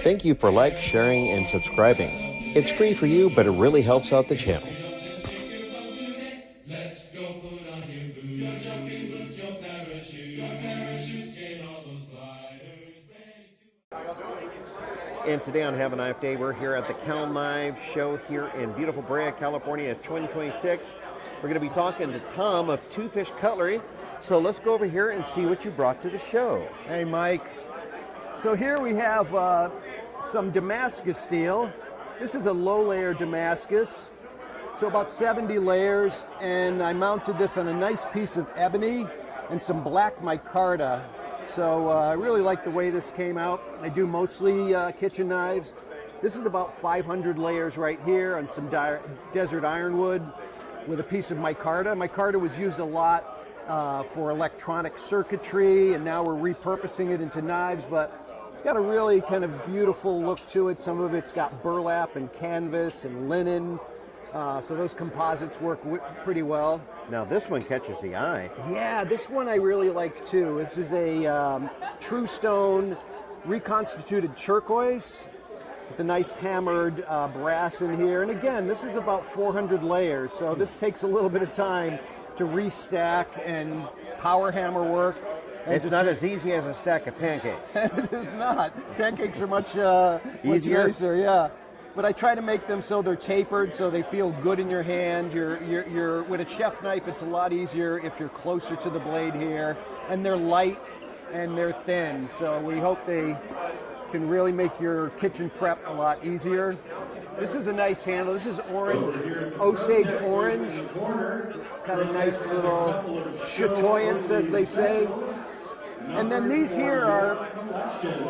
Thank you for sharing, and subscribing. It's free for you, but it really helps out the channel. And today on Have a Knife Day, we're here at the Cal Knives show here in beautiful Brea, California, 2026. We're going to be talking to Tom of Two Fish Cutlery. So let's go over here and see what you brought to the show. Hey, Mike. So here we have some Damascus steel. This is a low-layer Damascus, so about 70 layers, and I mounted this on a nice piece of ebony and some black micarta. So I really like the way this came out. I do mostly kitchen knives. This is about 500 layers right here on some desert ironwood with a piece of micarta. Micarta was used a lot for electronic circuitry, and now we're repurposing it into knives, but it's got a really kind of beautiful look to it. Some of it's got burlap and canvas and linen, so those composites work pretty well. Now this one catches the eye. Yeah, this one I really like too. This is a true stone reconstituted turquoise with a nice hammered brass in here. And again, this is about 400 layers, so this takes a little bit of time to restack and power hammer work. It's not as easy as a stack of pancakes. It is not. Pancakes are much nicer, yeah. But I try to make them so they're tapered, so they feel good in your hand. You're with a chef knife, it's a lot easier if you're closer to the blade here. And they're light and they're thin, so we hope they can really make your kitchen prep a lot easier. This is a nice handle. This is orange, Osage orange. Kind of nice little chatoyance, as they say. And then these here are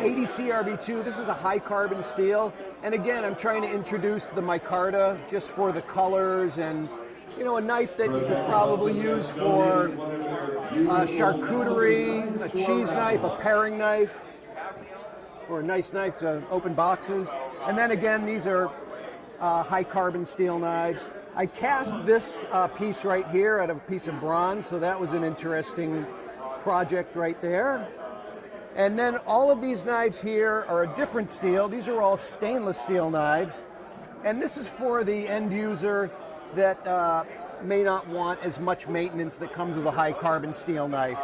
80 CRB2. This is a high carbon steel. And again, I'm trying to introduce the micarta just for the colors and, you know, a knife that you could probably use for charcuterie, a cheese knife, a paring knife, or a nice knife to open boxes. And then again, these are high carbon steel knives. I cast this piece right here out of a piece of bronze, so that was an interesting project right there. And then all of these knives here are a different steel. These are all stainless steel knives. And this is for the end user that may not want as much maintenance that comes with a high carbon steel knife.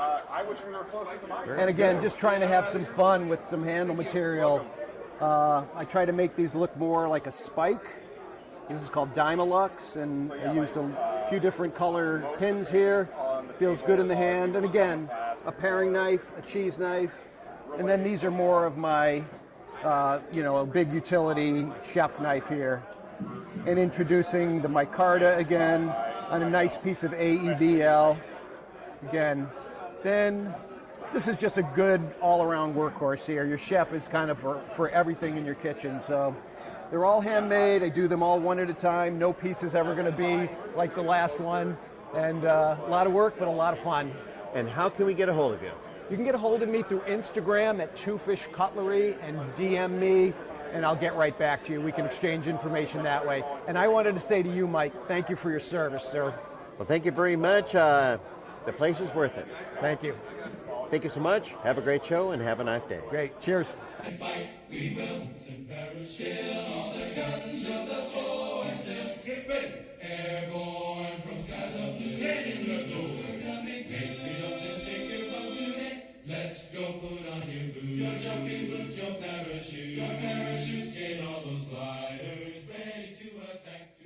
And again, just trying to have some fun with some handle material. I try to make these look more like a spike. This is called Dymilux, and I used a few different color pins here. Feels good in the hand. And again, a paring knife, a cheese knife, and then these are more of my, a big utility chef knife here. And introducing the micarta again on a nice piece of AEBL. Again, thin. This is just a good all-around workhorse here. Your chef is kind of for everything in your kitchen. So they're all handmade. I do them all one at a time. No piece is ever going to be like the last one. And a lot of work, but a lot of fun. And how can we get a hold of you? You can get a hold of me through Instagram at Two Fish Cutlery and DM me, and I'll get right back to you. We can exchange information that way. And I wanted to say to you, Mike, thank you for your service, sir. Well, thank you very much. The place is worth it. Thank you. Thank you so much. Have a great show and have a nice day. Great. Cheers. Airborne from skies of blue, head in the glow. Make the jumps and take your bows tonight. Let's go put on your boots, your jumping boots, your parachute. Get all those gliders ready to attack.